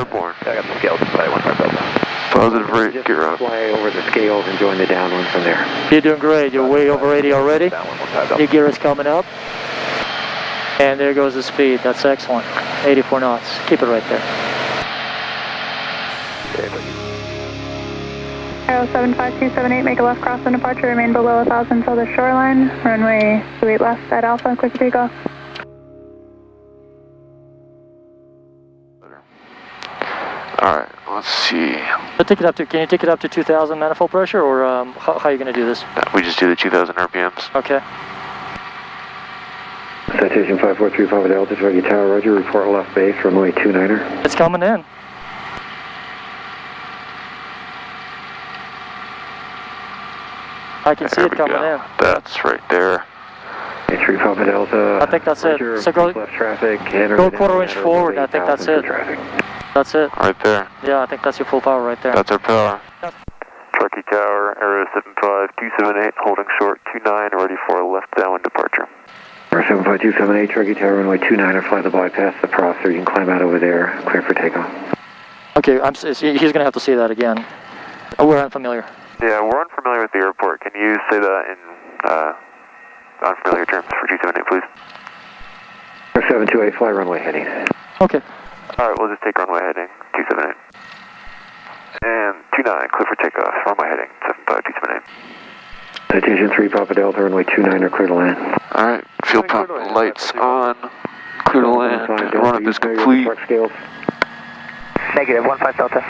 Airborne. I got the scales, but I want to Positive rate, get route. Fly over the scales and join the downwind from there. You're doing great. You're way over 80 already. Your gear is coming up. And there goes the speed. That's excellent. 84 knots. Keep it right there. Arrow 75278, make a left cross and departure. Remain below 1,000 until the shoreline. Runway 28 left at Alpha. Clear for takeoff. Alright, let's see. Can you take it up to 2,000 manifold pressure, or how are you going to do this? We just do the 2,000 RPMs. Okay. Citation 543 Papa Delta, Truckee Tower, roger, report left base, runway 29er. It's coming in. I can see it coming in. That's right there. 3 Papa Delta. I think that's it. So go left traffic, go quarter inch forward, I think that's it. That's it. Right there. Yeah, I think that's your full power right there. That's our power. Truckee Tower, Arrow 75278, holding short 29, ready for left downwind departure. Arrow 75278, Truckee Tower, runway 29er, fly the bypass the Prosser. You can climb out over there, clear for takeoff. Okay, he's going to have to see that again. We're unfamiliar. Yeah, we're unfamiliar with the airport. Can you say that in unfamiliar terms for 278, please? Arrow 728, fly runway heading. Okay. Alright, we'll just take runway heading, 278. And 29, clear for takeoff, runway heading, 75278. Citation 3 Papa Delta, runway 29er, clear to land. Alright, fuel pump lights on, clear to land, run-up is complete. Negative, 15 Delta.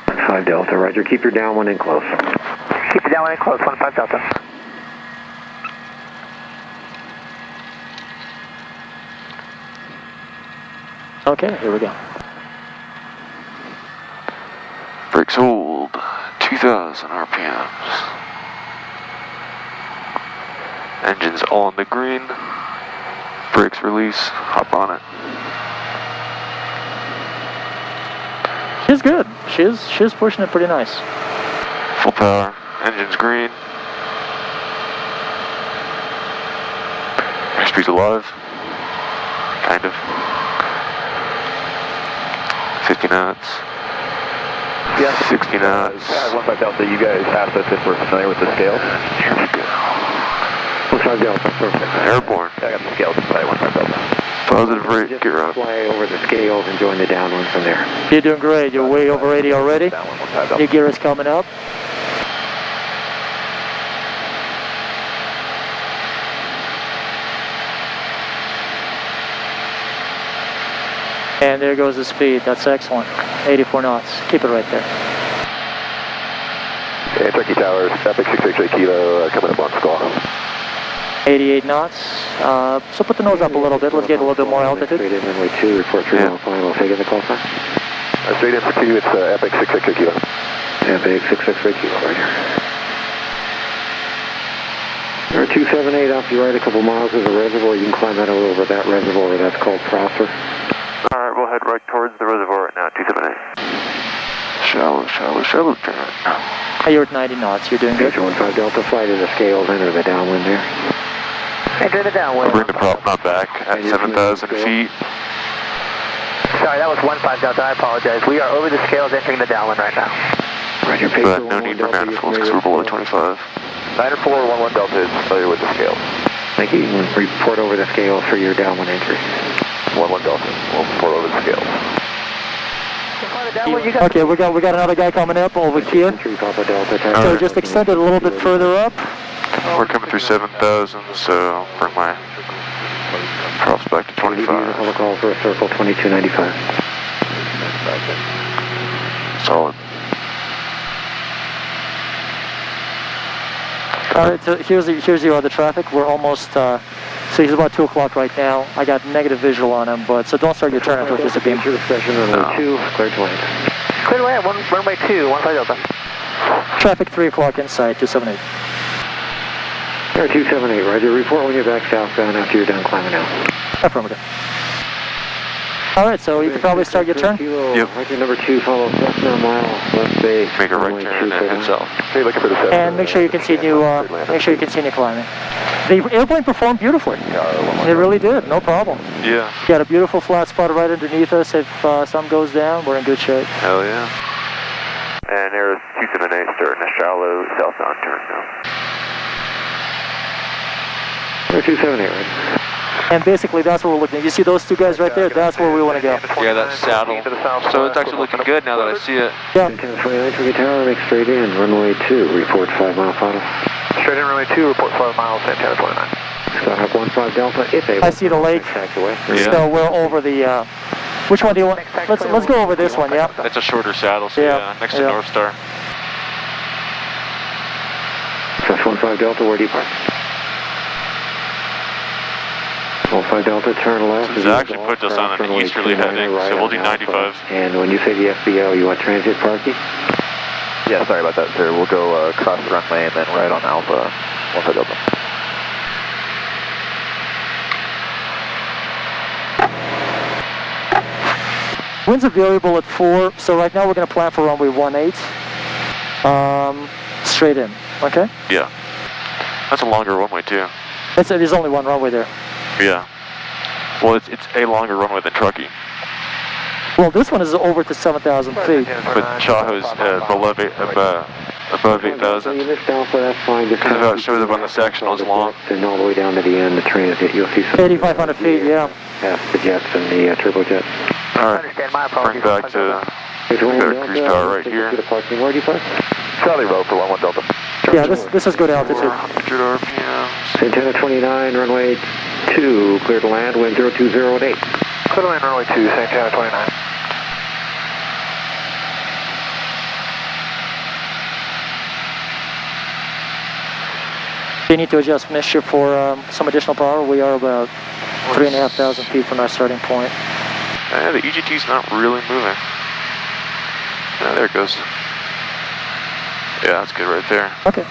5 Delta, roger, keep your downwind in close. Keep it downwind in close, 15 Delta. Okay, here we go. Brakes hold, 2,000 RPMs. Engines all on the green. Brakes release, hop on it. She's good. She's pushing it pretty nice. Full power, engines green. Airspeed's alive. Kind of. 50 knots. Yeah. 60 knots. 15 Delta, you guys asked us if we're familiar with the scales. Here we go. 15 Delta, perfect. Airborne. I got the scales, but I want 15 Delta. Positive rate, Just get route. fly over the scales and join the downwind from there. You're doing great. You're way over 80 already. Downwind, 15 Delta. Your gear is coming up. And there goes the speed. That's excellent. 84 knots. Keep it right there. Okay, Truckee Tower, Epic 668 Kilo, coming up on squall. 88 knots. So put the nose up a little bit. Let's get a little bit more altitude. Straight in, runway 2, report 315, we'll take in the call sign. Straight in for 2, it's Epic 668 Kilo. Epic 668 Kilo, right here. There are 278 off your right, a couple miles, there's a reservoir. You can climb out over that reservoir, that's called Prosser. Alright, we'll head right towards the reservoir right now, 278. Shallow turn. You're at 90 knots. You're doing good. 15 Delta, fly to the scales, enter the downwind there. Enter the downwind. Bring the prop knot back at 7,000 feet. Sorry, that was 15 Delta. I apologize. We are over the scales entering the downwind right now. Roger, But no need for manifolds because we're below 25. 9411 Delta is familiar with the scales. Thank you. You can report over the scales for your downwind entry. 11 Delta, we'll report over the scales. Okay, we got another guy coming up over here. 3 Papa Delta. So just extend it a little bit further up. We're coming through 7,000, so bring my props back to 25. I'll call for a circle 2295. Solid. Alright, so here's your other traffic. We're almost, so he's about 2 o'clock right now. I got negative visual on him, but so don't start your turn until just a beam. Session runway 2, clear to land. Clear to land, runway 2, 15 Delta. Traffic 3 o'clock inside, 278. Air 278, roger. Report when you're back southbound after you're done climbing out. Affirmative. All right, so you can probably start your turn. Yep. Marker number 2, follow less than a mile, left base. Make a right turn and head south. Hey, looking for the And make sure you continue. Make sure you continue climbing. The airplane performed beautifully. It really did, no problem. Yeah. Got a beautiful flat spot right underneath us. If sun goes down, we're in good shape. Hell yeah. And there's 278 starting a shallow southbound turn now. 278, right? And basically, that's what we're looking at. You see those two guys right there? That's where we want to go. Yeah, that saddle. So it's actually looking good now that I see it. Yeah. 1029, Truckee Tower, make straight in, runway 2, report 5 mile final. Straight in runway 2, report 5 miles, Santana 29. Starhawk 15 Delta, if able. I see the lake. Yeah. So we're over the. Which one do you want? Let's go over this one. Yeah. It's a shorter saddle, so yeah, next to North Star. South 15 Delta, where do you park? 15 Delta, turn left. This actually puts us on an easterly heading, so we'll do 95. And when you say the FBO, you want transit parking? Yeah, sorry about that, sir. We'll go across the runway and then right on Alpha, 15 Delta. Wind's a variable at 4, so right now we're going to plan for runway 18. Straight in, okay? Yeah. That's a longer runway, too. There's only one runway there. Yeah. Well, it's a longer runway than Truckee. Well, this one is over to 7,000 feet. But Tahoe's above 8,000. You missed Alpha, that's fine. Because of how it shows up on the sectionals long. And all the way down to the end, the transit, you'll see some... 8,500 feet, yeah. Past the jets and the turbojets. Alright, bring back to cruise power right here. Where do you park? Charlie Road for 11 Delta. Yeah, this is good altitude. 100 RPMs. Santana 29, runway 2, clear to land, wind 020 at 8. Clear to land runway 2, Santana 29. Do you need to adjust Misha for some additional power? We are about 3,500 feet from our starting point. The EGT's not really moving. Oh, there it goes. Yeah, that's good right there. Okay.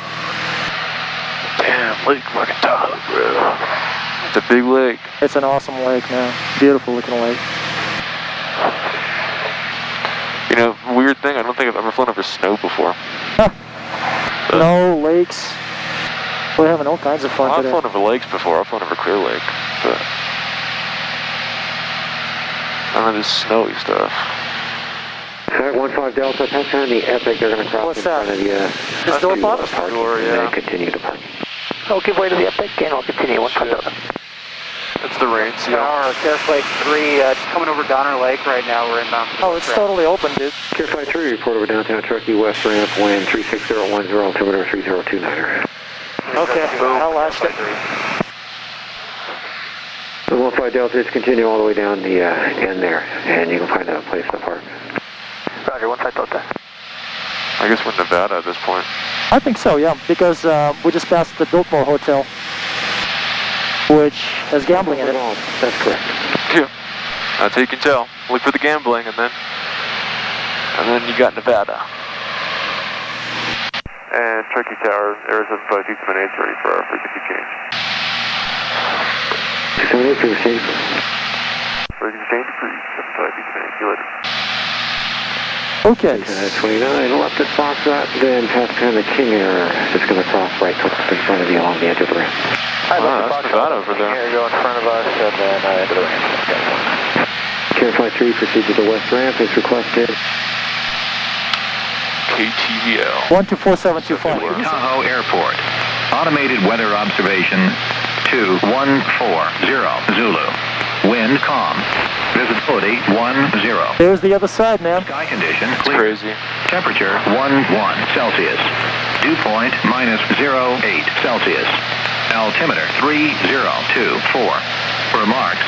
Damn, Lake fucking Tahoe, bro. It's a big lake. It's an awesome lake, man. Beautiful looking lake. You know, weird thing, I don't think I've ever flown over snow before. Huh. No lakes. We're having all kinds of fun I've today. flown over lakes before. I've flown over Clear Lake, but none of this snowy stuff. Alright, 15 Delta, pass on the Epic, they're going to cross What's in that? front of you. This door pop? Door, yeah. And continue to park. I'll give way to the Epic and I'll continue 15 Delta. That's the rain seal. Tower, Surf Lake 3, coming over Donner Lake right now. We're inbound. Oh, it's totally open, dude. Tier 53, report over downtown Truckee, west ramp, wind 36010, altimeter 3029er. Okay, I'll latch it. The 15 Delta, just continue all the way down the end there, and you can find a place to park. Roger, 15 Delta. I guess we're in Nevada at this point. I think so, yeah, because we just passed the Biltmore Hotel, which has gambling in it. That's correct. Yeah. That's how you can tell. Look for the gambling, and then you got Nevada. And Truckee Tower, Arizona 5278 ready for our frequency change. 278 frequency change. Frequency change, please. 7528. See you later. Okay. 29, left at Foxtrot, then past kind of King Air, just going to cross right in front of you along the edge of the ramp. Wow, that's Nevada over there. Here, go in front of us and then into the ramp. Tier 53, proceed to the west ramp, is requested. KTVL. 124725. Tahoe Airport. Automated weather observation 2140 Zulu. Wind calm. Visibility 10. There's the other side, man. Sky condition It's clear. crazy. Temperature 11 Celsius. Dew point -08 Celsius. Altimeter 3024. Remarks.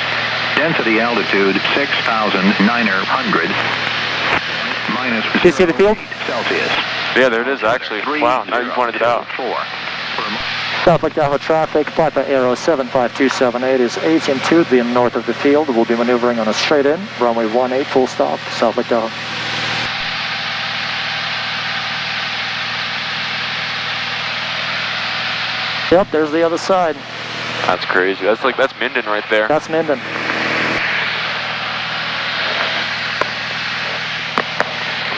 Density altitude 6,900. Do you see the field? Celsius. Yeah, there it is actually. Wow, now you pointed it out. South Lake Tahoe traffic, Papa Aero 75278 is 18 to the north of the field. We'll be maneuvering on a straight in, runway 18, full stop, South Lake Tahoe. Yep, there's the other side. That's crazy. That's Minden right there. That's Minden.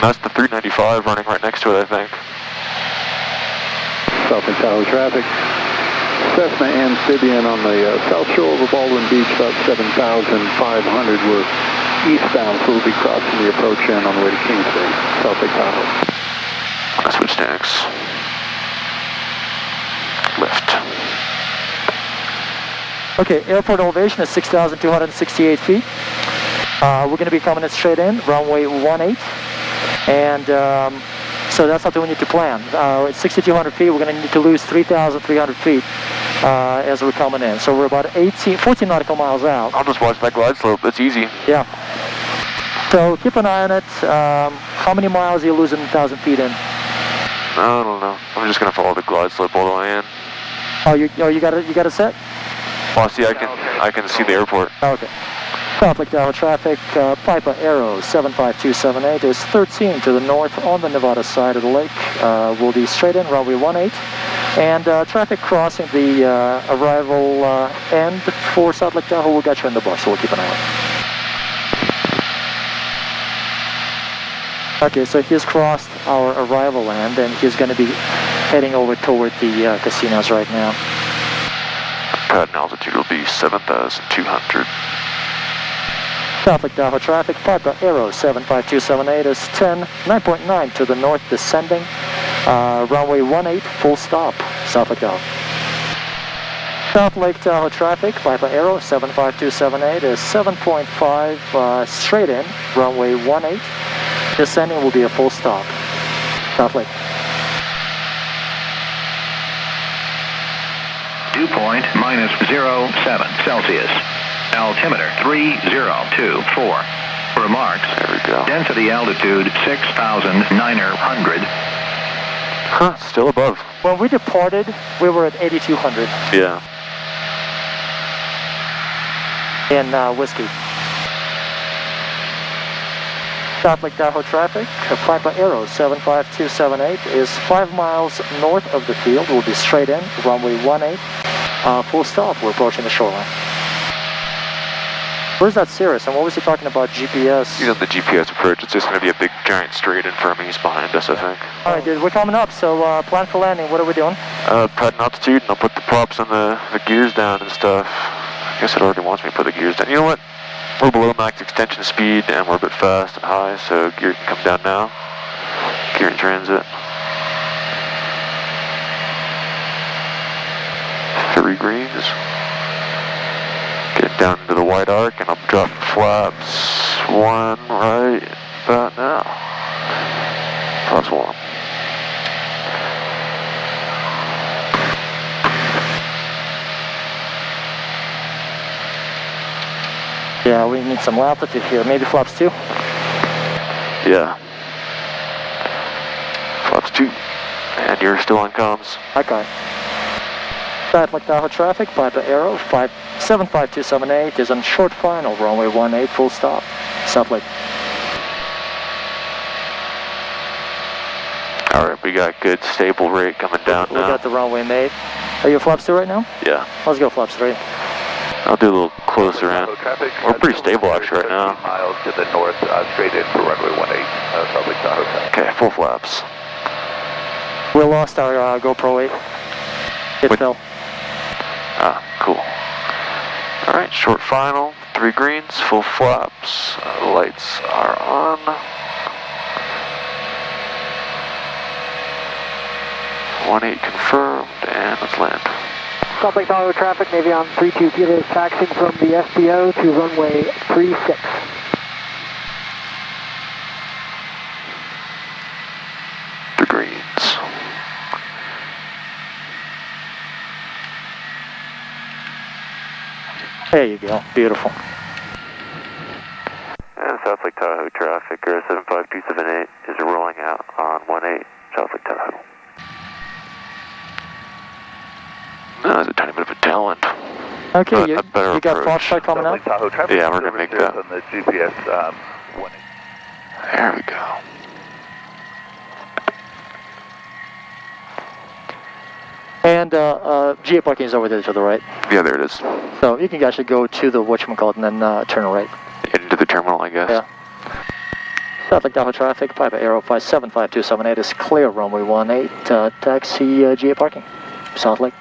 That's the 395 running right next to it, I think. South Lake Tahoe traffic. Cessna Amphibian on the south shore of Baldwin Beach, about 7,500. We're eastbound, so we'll be crossing the approach end on the way to Kingston, South Lake Tahoe. Switch decks. Lift. Okay, airport elevation is 6,268 feet. We're going to be coming in straight in, runway 18. And so that's something we need to plan. At 6,200 feet, we're going to need to lose 3,300 feet as we're coming in. So we're about 14 nautical miles out. I'll just watch that glide slope. That's easy. Yeah. So keep an eye on it. How many miles are you losing 1,000 feet in? I don't know. I'm just going to follow the glide slope all the way in. Oh, you got it set? Well, see, I can see the airport. Okay. South Lake Tahoe traffic, Piper Arrow 75278 is 13 to the north on the Nevada side of the lake. We'll be straight in, runway 18. And traffic crossing the arrival end for South Lake Tahoe, we'll get you in the bush, so we'll keep an eye on it. Okay, so he's crossed our arrival end, and he's going to be heading over toward the casinos right now. Pattern altitude will be 7,200. South Lake Tahoe traffic, Piper Arrow 75278 is 9.9 to the north descending. Runway 18, full stop, South Lake Tahoe. South Lake Tahoe traffic, Piper Arrow 75278 is 7.5 straight in, runway 18. Descending will be a full stop, South Lake. Dew point -07 Celsius. Altimeter 3024. Remarks. There we go. Density altitude 6,900. Huh, still above. When we departed, we were at 8,200 Yeah. in Whiskey. South Lake Tahoe traffic, Piper Arrow 75278 is 5 miles north of the field. We'll be straight in, runway 18. Full stop, we're approaching the shoreline. Where's that Cirrus, and what was he talking about GPS? He's on the GPS approach. It's just going to be a big giant straight in front of me. He's behind us, I think. All right, dude, we're coming up, so plan for landing. What are we doing? Pattern altitude, and I'll put the props on the gears down and stuff. I guess it already wants me to put the gears down. You know what? We're below max extension speed, and we're a bit fast and high, so gear can come down now. Gear in transit. 3 greens. Get down into the white arc, and I'll drop flaps 1 right about now. Flaps 1. Yeah, we need some altitude here. Maybe flaps 2? Yeah. Flaps 2. And you're still on comms. Okay. South Lake Tahoe traffic, Piper Arrow 75278 is on short final, runway 18, full stop, South Lake. Alright, we got good stable rate coming down now. We got the runway made. Are you at flaps 2 right now? Yeah. Let's go flaps 3. I'll do a little closer in. We're pretty stable actually right now. Miles to the north, straight in for runway 18, South Lake Tahoe. Okay, full flaps. We lost our GoPro 8. It fell. Ah, cool. Alright, short final, 3 greens, full flaps, lights are on. One 8 confirmed, and let's land. South Lake Tahoe traffic, Navy on 32 Kilo, taxiing from the SPO to runway 36. The greens. There you go, beautiful. And South Lake Tahoe traffic, 75278 is rolling out on 18 South Lake Tahoe. No, there's a tiny bit of a tail end. Okay, you got approach. Foxtrot coming up? Yeah, we're going to make that. On the GPS, 18. There we go. And GA parking is over there to the right. Yeah, there it is. So you can actually go to the whatchamacallit and then turn right. Into the terminal, I guess. Yeah. South Lake Tahoe traffic, Piper Aero 575278 is clear, runway 18, taxi GA parking, South Lake.